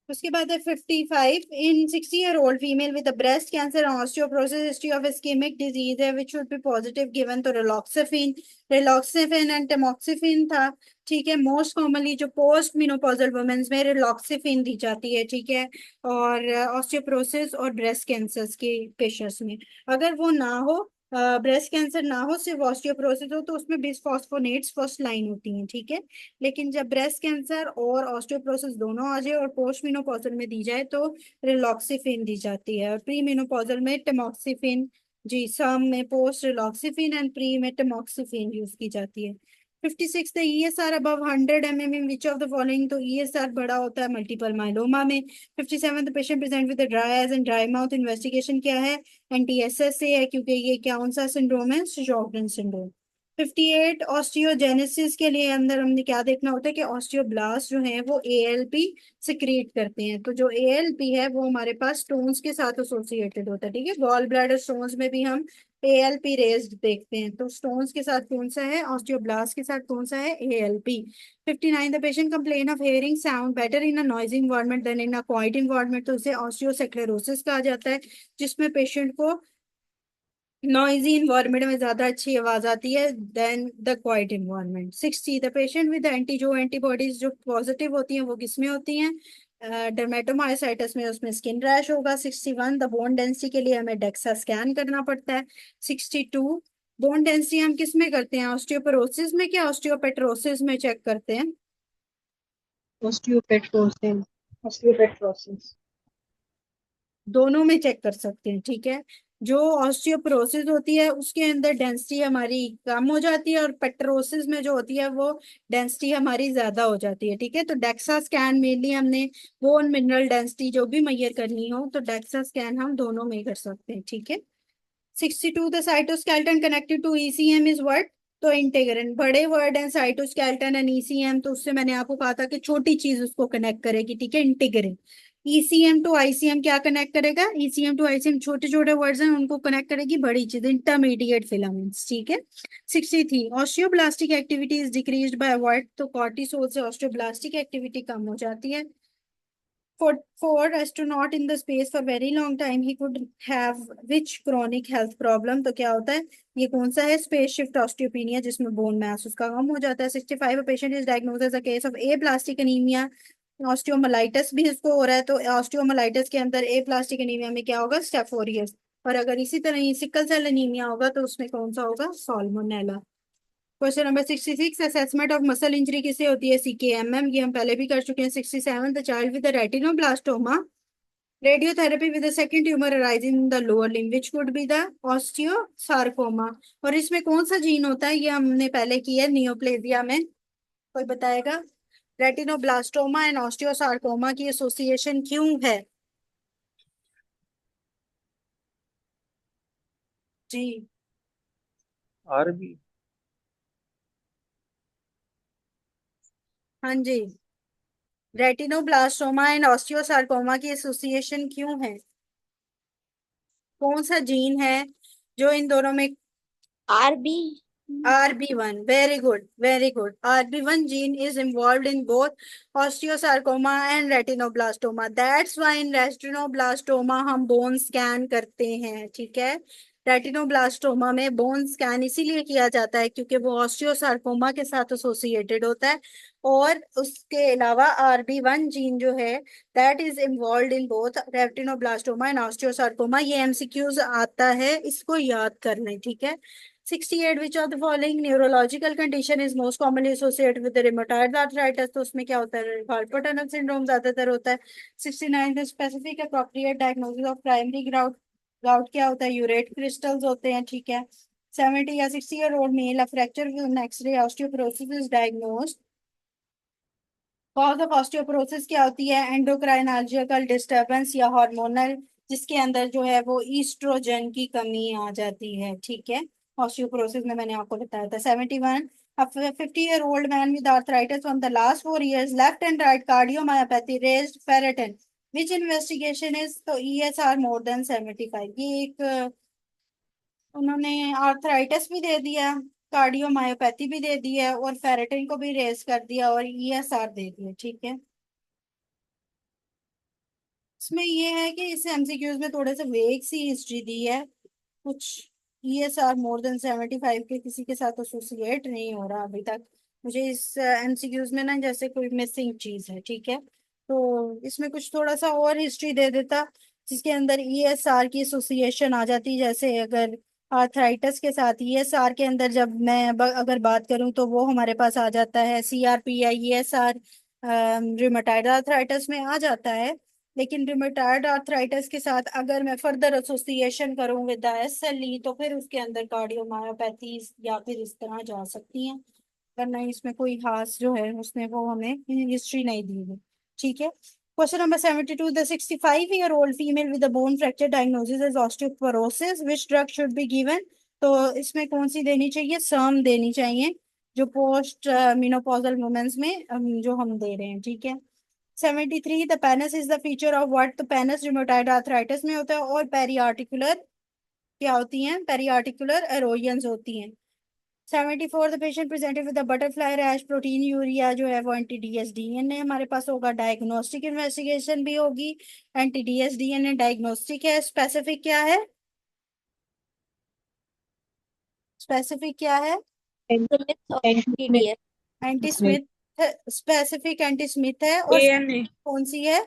उसके बाद है 55 in 60-year-old female with breast cancer osteoporosis history of ischaemic disease है which should be positive given तो raloxifene and tamoxifen था। ठीक है, मोस्ट कॉमनली जो पोस्ट मेनोपॉजल वुमेन्स में रिलॉक्सिफिन दी जाती है। ठीक है, और ऑस्टियोपोरोसिस और ब्रेस्ट कैंसर के पेशेंट्स में अगर वो ना हो, ब्रेस्ट कैंसर ना हो, सिर्फ ऑस्टियोपोरोसिस हो, तो उसमें बिस्फॉस्फोनेट्स फर्स्ट लाइन होती हैं। ठीक है, लेकिन जब ब्रेस्ट कैंसर और ऑस्टियोपोरोसिस दोनों आ जाए और पोस्ट मेनोपॉजल में दी जाए तो रिलॉक्सिफिन दी जाती है, और प्री मेनोपॉजल में टेमोक्सिफिन। जी, सम में पोस्ट रिलॉक्सिफिन एंड प्री में टेमोक्सिफिन यूज की जाती है। 56 the ESR above 100 mm in which of the following, तो ईएसआर बड़ा होता है मल्टीपल माइलोमा में। 57 the patient present with dry eyes and dry mouth, investigation क्या है? NTSS है, क्योंकि ये कौन सा सिंड्रोम है? Shorten syndrome. 58 ऑस्टियोजेनेसिस के लिए अंदर हमने क्या देखना होता है कि ऑस्टियोब्लास्ट जो है वो ALP सिक्रिएट करते हैं। तो जो ALP है वो हमारे पास स्टोन्स के साथ एसोसिएटेड होता है। ठीक है, गॉल ब्लैडर स्टोन्स में भी हम ALP रेज्ड देखते हैं। तो स्टोन्स के साथ कौन सा है? ऑस्टियोब्लास्ट के साथ कौन सा है? ALP। 59 the patient complain of hearing sound better in a noisy environment than in a quiet environment, तो उसे ऑस्टियोसेक्लेरोसिस कहा जाता है, जिसमें पेशेंट को नॉइजी इन्वायरमेंट में ज्यादा अच्छी आवाज आती है than the quiet environment. 60 the patient with antibodies जो पॉजिटिव होती हैं वो किसमें होती हैं? डर्मेटोमायोसाइटिस में, उसमें स्किन रैश होगा। 61 द बोन डेंसिटी के लिए हमें डेक्सा स्कैन करना पड़ता है। 62 बोन डेंसिटी हम किस में करते हैं? ऑस्टियोपोरोसिस में क्या ऑस्टियोपेट्रोसिस में चेक करते हैं? osteopetrosis, ऑस्टियोपेट्रोसिस। दोनों में चेक कर सकते हैं। ठीक है, जो ऑस्टियोपोरोसिस होती है उसके अंदर डेंसिटी हमारी कम हो जाती है, और पेट्रोसिस में जो होती है वो डेंसिटी हमारी ज्यादा हो जाती है। ठीक है, तो डेक्सा स्कैन मेनली हमने बोन मिनरल डेंसिटी जो भी मेजर करनी हो तो डेक्सा स्कैन हम दोनों में कर सकते हैं। ठीक है। 62 the cytoskeleton connected to ECM is what? तो इंटीग्रिन। बड़े वर्ड हैं साइटोस्केलेटन एंड ECM, तो उससे मैंने आपको कहा था कि छोटी चीज उसको कनेक्ट करेगी। ठीक है, इंटीग्रिन। ECM टू ICM क्या कनेक्ट करेगा? ECM टू ICM छोटे छोटे वर्ड्स हैं उनको कनेक्ट करेगी बड़ी चीज, इंटरमीडिएट फिलामेंट्स। ठीक है। 63 osteoblastic activity is decreased bye what? तो कॉर्टिसोल से ऑस्टियोब्लास्टिक एक्टिविटी कम हो जाती है। For astronaut in the space for very long time he could have which chronic health problem? तो क्या होता है? ये कौन सा है? स्पेस शिफ्ट ऑस्टियोपिनिया, जिसमें बोन मास उसका कम हो जाता है। 65 patient is diagnose as a case of aplastic anaemia, osteomyelitis भी इसको हो रहा है। तो ऑस्टियोमलाइटिस के अंदर एप्लास्टिक एनीमिया में क्या होगा? Staph aureus. और अगर इसी तरह ही सिकल सेल एनीमिया होगा तो उसमें कौन सा होगा? Salmonella. Question number 66 assessment of muscle injury किसे होती है? CKMM, ये हम पहले भी कर चुके हैं। 67 the child with retinoblastoma radiotherapy with second tumour arising in the lower limb which could be the osteosarcoma. और इसमें कौन सा जीन होता है? ये हमने पहले किया है नियोप्लेजिया में। कोई बताएगा? रेटिनोब्लास्टोमा एंड ऑस्टियोसार्कोमा की एसोसिएशन क्यों है? जी, RB। हाँ जी, रेटिनोब्लास्टोमा एंड ऑस्टियोसार्कोमा की एसोसिएशन क्यों है? कौन सा जीन है जो इन दोनों में? RB। RB1, very good, very good. RB1 gene is involved in both osteosarcoma and retinoblastoma. That's why in retinoblastoma हम बोन स्कैन करते हैं। ठीक है, रेटिनोब्लास्टोमा में बोन स्कैन इसीलिए किया जाता है क्योंकि वो ऑस्टियोसार्कोमा के साथ एसोसिएटेड होता है। और उसके अलावा RB1 जीन जो है that is involve in both retinoblastoma and osteosarcoma. ये MCQs आता है, इसको याद कर लें। ठीक है। 68 which of the following neurological condition is most commonly associated with the rheumatoid arthritis? तो उसमें क्या होता है? कार्पल टनल सिंड्रोम ज्यादातर होता है। 69 the specific appropriate diagnosis of primary gout, gout क्या होता है? यूरेट क्रिस्टल्स होते हैं। ठीक है। 70 या 60-year-old male a fracture with an X-ray osteoporosis is diagnosed। Cause of osteoporosis क्या होती है? एंडोक्राइनर्जिकल डिस्टर्बेंस या हार्मोनल जिसके अंदर जो है वो ईस्ट्रोजन की कमी आ जाती है, ठीक है। ऑस्टियोपोरोसिस में मैंने आपको बताया था। 71, a 50-year-old man with arthritis from the last 4 years, left and right cardiomyopathy, raised ferritin. Which investigation is तो ESR more than 75? ये एक उन्होंने आर्थराइटिस भी दे दिया, कार्डियोमायोपैथी भी दे दी है, और फेरेटिन को भी रेज कर दिया, और ESR दे दिया, ठीक है। इसमें ये है कि इस एमसीक्यूज में थोड़े से वेग सी हिस्ट्री दी है कुछ। ESR मोर देन 75 के किसी के साथ एसोसिएट नहीं हो रहा अभी तक। मुझे इस एमसीक्यूज में ना जैसे कोई मिसिंग चीज है, ठीक है। तो इसमें कुछ थोड़ा सा और हिस्ट्री दे देता जिसके अंदर ESR की एसोसिएशन आ जाती। जैसे अगर आर्थराइटिस के साथ ESR के अंदर जब मैं अगर बात करूं तो वो हमारे पास आ जाता है CRP या ESR रिमेटॉइड आर्थराइटिस में आ जाता है। लेकिन रिमेटॉइड आर्थराइटिस के साथ अगर मैं फर्दर एसोसिएशन करूं विद SLE तो फिर उसके अंदर कार्डियोमायोपैथीज या फिर इस तरह जा सकती हैं, वरना इसमें कोई खास जो है उसने वो हमें हिस्ट्री नहीं दी है, ठीक है। Question number 72, the 65-year-old female with bone fracture diagnosis is osteoporosis, which drug should be given? तो इसमें कौन सी देनी चाहिए? सर्म देनी चाहिए, जो पोस्ट मेनोपॉजल वुमेन्स में जो हम दे रहे हैं, ठीक है। 73, the penis is the feature of what? तो पेनिस रिमोटाइड आर्थराइटिस में होता है, और पेरियार्टिकुलर क्या होती हैं? पेरियार्टिकुलर एरोजन्स होती हैं। 74, the patient presented with the butterfly rash, protein urea जो है वो एंटी DSDNA हमारे पास होगा। डायग्नोस्टिक इन्वेस्टिगेशन भी होगी। एंटी DSDNA डायग्नोस्टिक है। स्पेसिफिक क्या है? स्पेसिफिक क्या है? Smith और एंटीस्मिथ TDS। Anti Smith Smith. Specific anti Smith है, और ANA। कौन सी है?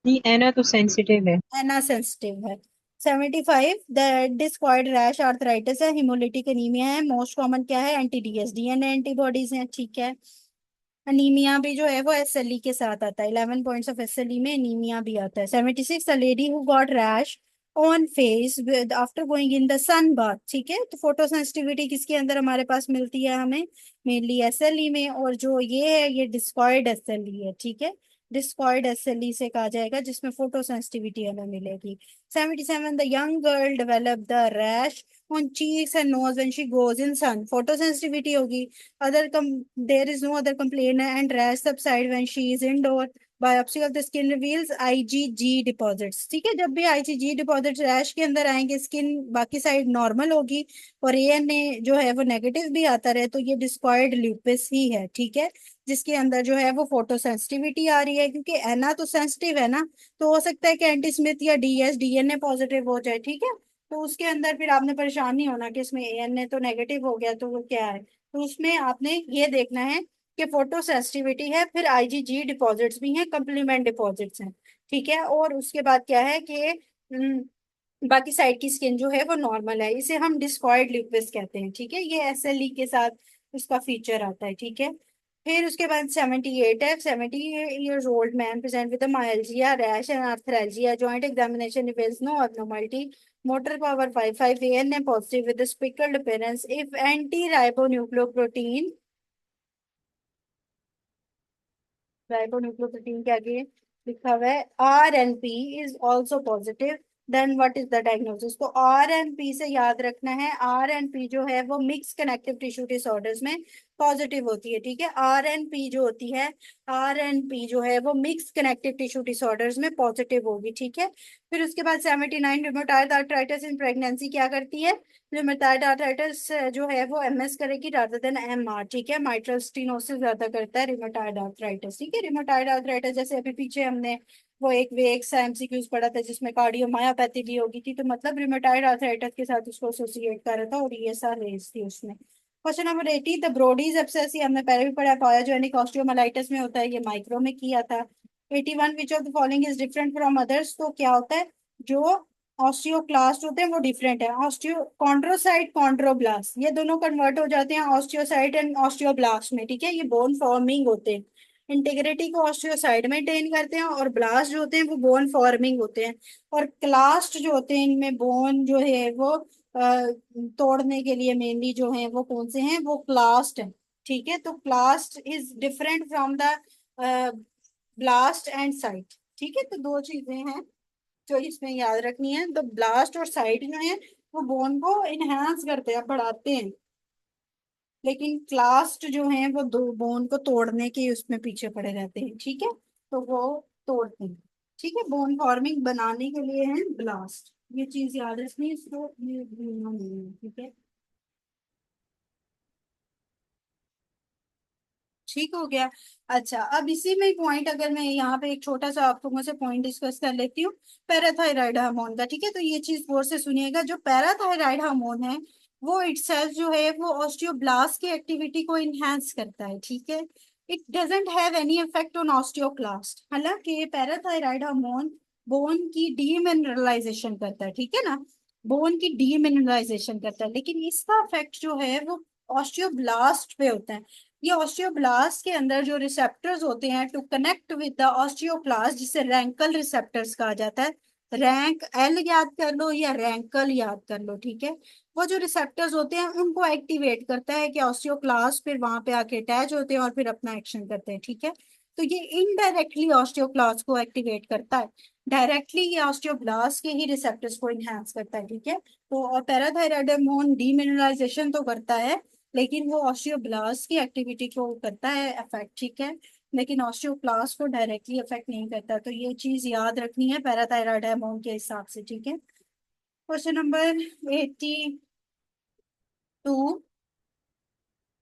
नहीं, एना तो सेंसिटिव है। एना सेंसिटिव है। 75, द डिस्कॉइड रैश आर्थराइटिस है, हिमोलिटिक एनीमिया है। मोस्ट कॉमन क्या है? एंटी DSDNA एंटीबॉडीज हैं, ठीक है। अनीमिया भी जो है वो SLE के साथ आता है। 11 पॉइंट्स ऑफ SLE में अनीमिया भी आता है। 76, the lady who got rash on face after going in the sun bath, ठीक है। तो फोटो सेंसिटिविटी किसके अंदर हमारे पास मिलती है? हमें मेनली SLE में, और जो ये है ये डिस्कॉइड SLE है, ठीक है। डिस्कॉइड SLE से कहा जाएगा जिसमें फोटो सेंसिटिविटी हमें मिलेगी। 77, the young girl develop the rash on cheeks and nose when she goes in sun, photo sensitivity होगी। Other there is no other complaint and rash subside when she is indoor. Biopsy of the skin reveals IgG deposits, ठीक है। जब भी IgG deposits rash के अंदर आएंगे, skin बाकी side normal होगी, और ANA जो है वो नेगेटिव भी आता रहे, तो ये डिस्कॉइड ल्यूपिस ही है, ठीक है। जिसके अंदर जो है वो फोटो सेंसिटिविटी आ रही है, क्योंकि एना तो सेंसिटिव है ना, तो हो सकता है कि एंटी स्मिथ या DSDNA पॉजिटिव हो जाए, ठीक है। तो उसके अंदर फिर आपने परेशान नहीं होना कि इसमें ANA तो नेगेटिव हो गया तो वो क्या है। तो उसमें आपने ये देखना है कि फोटो सेंसिटिविटी है, फिर IgG डिपॉजिट्स भी हैं, कंप्लीमेंट डिपॉजिट्स हैं, ठीक है। और उसके बाद क्या है कि बाकी साइड की स्किन जो है वो नॉर्मल है। इसे हम डिस्कॉइड ल्यूपिस कहते हैं, ठीक है। ये SLE के साथ उसका फीचर आता है, ठीक है। फिर उसके बाद 78 है। 70 years old man present with myalgia rash and arthralgia, joint examination reveals no abnormality, motor power 55, ANA positive with a speckled appearance if anti-ribonucleoprotein, ribonucleoprotein के आगे लिखा हुआ है RNP is also positive, then what is the diagnosis? तो RNP से याद रखना है, RNP जो है वो मिक्स कनेक्टिव टिश्यू डिसऑर्डर्स में पॉजिटिव होती है, ठीक है। RNP जो होती है, RNP जो है वो मिक्स कनेक्टिव टिश्यू डिसऑर्डर्स में पॉजिटिव होगी, ठीक है। फिर उसके बाद 79, रूमेटॉइड आर्थराइटिस इन प्रेगनेंसी क्या करती है? रूमेटॉइड आर्थराइटिस जो है वो MS करेगी रादर देन MR, ठीक है। माइट्रल स्टीनोसिस ज्यादा करता है रूमेटॉइड आर्थराइटिस, ठीक है। रूमेटॉइड आर्थराइटिस जैसे अभी पीछे हमने वो एक वे एक सा MCQs पढ़ा था जिसमें कार्डियोमायोपैथी भी होगी थी, तो मतलब रूमेटॉइड आर्थराइटिस के साथ उसको एसोसिएट कर रहा था, और ESR रेज थी उसमें। क्वेश्चन नंबर 80, द ब्रोडीज एब्सेस, हमने पहले भी पढ़ा, पायोजेनिक ऑस्टियोमाइलाइटिस में होता है, ये माइक्रो में किया था। 81, विच of the following is different from others? तो क्या होता है, जो ऑस्टियोक्लास्ट होते हैं वो डिफरेंट है। ऑस्टियो कॉन्ड्रोसाइट कॉन्ड्रोब्लास्ट, ये दोनों कन्वर्ट हो जाते हैं ऑस्टियोसाइट एंड ऑस्टियोब्लास्ट में, ठीक है। ये बोन फॉर्मिंग होते हैं। इंटीग्रिटी को ऑस्टियोसाइट मेंटेन करते हैं, और ब्लास्ट जो होते हैं वो बोन फॉर्मिंग होते हैं। और क्लास्ट जो होते हैं इनमें बोन जो है वो तोड़ने के लिए मेनली जो है वो कौन से हैं? वो क्लास्ट है, ठीक है। तो clast is different from the blast and cyte, ठीक है। तो दो चीजें हैं जो इसमें याद रखनी है, तो ब्लास्ट और साइट जो है वो बोन को इनहेंस करते हैं, बढ़ाते हैं, लेकिन क्लास्ट जो है वो दो बोन को तोड़ने के उसमें पीछे पड़े रहते हैं, ठीक है, तो वो तोड़ते हैं। ठीक है, बोन फॉर्मिंग बनाने के लिए है ब्लास्ट, ये चीज याद रखनी है, इसको ये भूलना नहीं है, ठीक है। ठीक हो गया। अच्छा, अब इसी में पॉइंट, अगर मैं यहाँ पे एक छोटा सा आप लोगों से पॉइंट डिस्कस कर लेती हूँ पैराथायराइड हार्मोन का, ठीक है, तो ये चीज गौर से सुनिएगा, जो पैराथायराइड हार्मोन है वो इटसेल्फ जो है वो ऑस्टियोब्लास्ट की एक्टिविटी को इनहेंस करता है, ठीक है। It doesn't have any effect on osteoclast, हालांकि पैराथायराइड हार्मोन बोन की डीमिनरलाइजेशन करता है, ठीक है ना, बोन की डीमिनरलाइजेशन करता है, लेकिन इसका इफेक्ट जो है वो ऑस्टियोब्लास्ट पे होता है। ये ऑस्टियोब्लास्ट के अंदर जो रिसेप्टर्स होते हैं to connect with the osteoclast, जिसे रैंकल रिसेप्टर्स कहा जाता है, रैंक एल याद कर लो या रैंकल याद कर लो, ठीक है, वो जो रिसेप्टर्स होते हैं उनको एक्टिवेट करता है कि ऑस्टियोक्लास्ट फिर वहां पे आके अटैच होते हैं और फिर अपना एक्शन करते हैं, ठीक है। तो ये इनडायरेक्टली ऑस्टियोक्लास्ट को एक्टिवेट करता है, डायरेक्टली ये ऑस्टियोब्लास्ट के ही रिसेप्टर्स को इनहेंस करता है, ठीक है। तो और पैराथायराइड हार्मोन डीमिनरलाइजेशन तो करता है, लेकिन वो ऑस्टियोब्लास्ट की एक्टिविटी को करता है अफेक्ट, ठीक है, लेकिन ऑस्टियोक्लास्ट को डायरेक्टली अफेक्ट नहीं करता, तो ये चीज याद रखनी है पैराथायराइड हार्मोन के हिसाब से, ठीक है। Question number 82,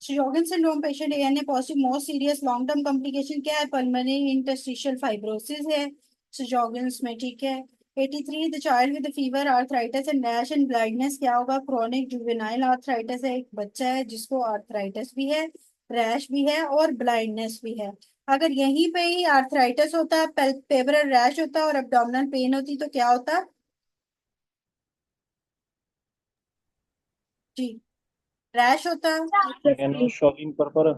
Sjogren syndrome patient ANA positive, most serious long term complication क्या है, पल्मोनरी इंटरस्टिशियल फाइब्रोसिस है Sjogren's में, ठीक है। 83, the child with fever, arthritis and rash and blindness क्या होगा, क्रोनिक जुवेनाइल आर्थराइटिस है, एक बच्चा है जिसको आर्थराइटिस भी है, रैश भी है और ब्लाइंडनेस भी है। अगर यहीं पे ही आर्थराइटिस होता, पेबरल रैश होता और एब्डोमिनल पेन होती तो क्या होता जी, रैश होता, shocking purpura.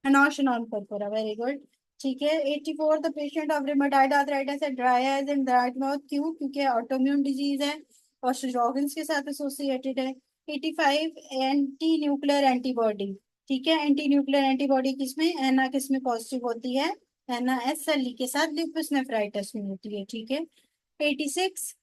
Anosmium purpura, very good. ठीक है। 84, the patient of rheumatoid arthritis है, dry eyes and dry mouth, क्यों, क्योंकि ऑटोइम्यून डिजीज है और Sjogren's के साथ एसोसिएटेड है। 85, एंटी न्यूक्लियर एंटीबॉडी, ठीक है, एंटी न्यूक्लियर एंटीबॉडी किसमें, एना किसमें पॉजिटिव होती है, एना एस एल ई के साथ लुपस नेफ्राइटिस में होती है, ठीक है। 86,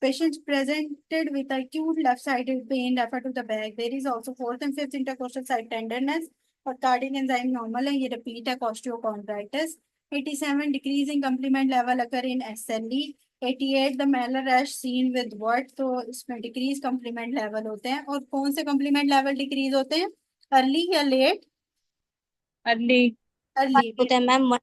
patients presented with acute left-sided pain refer to the back. There is also fourth and fifth intercostal side tenderness और कार्डिक एंजाइम नॉर्मल है, ये रिपीट है costochondritis. 87, decreasing complement level occur in SLE. 88, the malar rash seen with what, तो इसमें decrease complement level होते हैं, और कौन से कंप्लीमेंट लेवल डिक्रीज होते हैं, अर्ली या लेट, अर्ली। अर्ली, होता है मैम।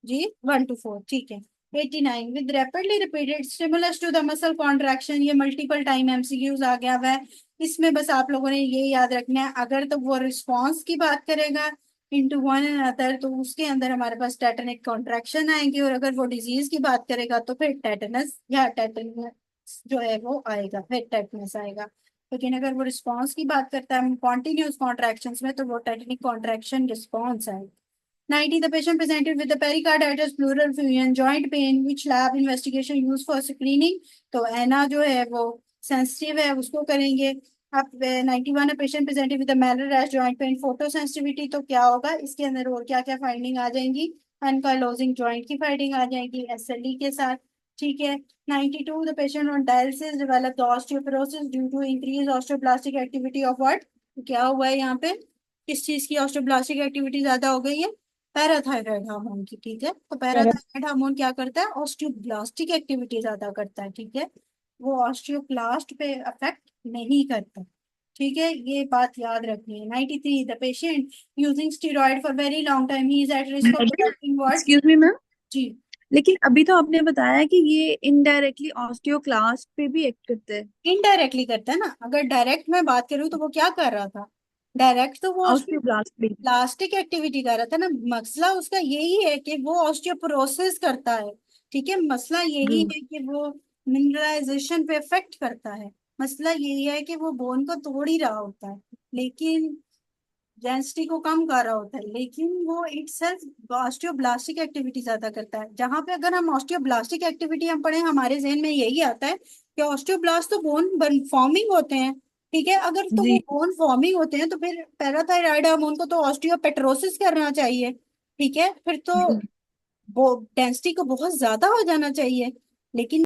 जी 1 to 4, ठीक है। 89, with rapidly repeated stimulus to the muscle contraction, ये मल्टीपल टाइम एमसीक्यूज आ गया हुआ है, इसमें बस आप लोगों ने ये याद रखना है, अगर तो वो रिस्पॉन्स की बात करेगा इनटू वन एंड अदर तो उसके अंदर हमारे पास टेटनिक कॉन्ट्रैक्शन आएंगे, और अगर वो डिजीज की बात करेगा तो फिर टेटनस या टेटनस जो है वो आएगा, फिर टेटनस आएगा। लेकिन अगर वो रिस्पॉन्स की बात करता है कॉन्टिन्यूस कॉन्ट्रैक्शन में, तो वो टेटनिक कॉन्ट्रैक्शन रिस्पॉन्स आएगा। 90, the patient presented with the pericarditis, pleural effusion, joint pain, which lab investigation used for screening, तो एना जो है वो सेंसिटिव है, उसको करेंगे। अब 91, patient presented with malar rash, joint pain, photosensitivity, तो क्या होगा इसके अंदर और क्या क्या फाइंडिंग आ जाएंगी, अनकाइलोजिंग जॉइंट की फाइंडिंग आ जाएगी एसएलई के साथ, ठीक है। 92, the patient on dialysis developed osteoporosis due to increase osteoblastic activity of what, क्या हुआ है यहाँ पे, किस चीज की ऑस्टियोब्लास्टिक एक्टिविटी ज्यादा हो गई है, पैराथायराइड हार्मोन की, ठीक है। तो पैराथायराइड हार्मोन क्या करता है, ऑस्टियोब्लास्टिक एक्टिविटी ज्यादा करता है, ठीक है, वो ऑस्टियोक्लास्ट पे अफेक्ट नहीं करता, ठीक है, ये बात याद रखनी है। 93, the patient using steroid for very long time, he is at risk of developing what, excuse me ma'am, जी, लेकिन अभी तो आपने बताया कि ये इनडायरेक्टली ऑस्टियोक्लास्ट पे भी एक्ट करते हैं। इनडायरेक्टली करता है ना, अगर डायरेक्ट में बात करूँ तो वो क्या कर रहा था, डायरेक्ट तो वो ऑस्टियोब्लास्ट पे। प्लास्टिक एक्टिविटी कर रहा था ना, मसला उसका यही है कि वो ऑस्टियोपोरोसिस करता है, ठीक है, मसला यही जी। है कि वो मिनरलाइजेशन पे इफेक्ट करता है, मसला यही है कि वो बोन को तोड़ ही रहा होता है, लेकिन डेंसिटी को कम कर रहा होता है, लेकिन वो इटसेल्फ ऑस्टियोब्लास्टिक एक्टिविटी ज्यादा करता है, जहां पे अगर हम ऑस्टियोब्लास्टिक एक्टिविटी हम पढ़े हमारे जहन में यही आता है कि ऑस्टियोब्लास्ट तो बोन फॉर्मिंग होते हैं, ठीक है, अगर तो वो जी। बोन फॉर्मिंग होते हैं तो फिर पैराथायराइड हार्मोन को तो ऑस्टियोपेट्रोसिस करना चाहिए, ठीक है, फिर तो जी। वो डेंसिटी को बहुत ज्यादा हो जाना चाहिए, लेकिन